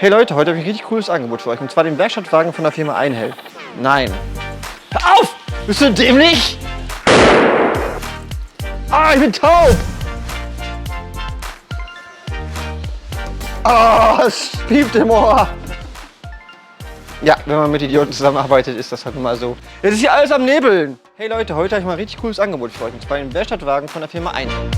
Hey Leute, heute habe ich ein richtig cooles Angebot für euch. Und zwar den Werkstattwagen von der Firma Einhell. Nein. Hör auf! Bist du dämlich? Ah, ich bin taub! Ah, es piept im Ohr. Ja, wenn man mit Idioten zusammenarbeitet, ist das halt immer so. Jetzt ist hier alles am Nebeln. Hey Leute, heute habe ich mal ein richtig cooles Angebot für euch. Und zwar den Werkstattwagen von der Firma Einhell.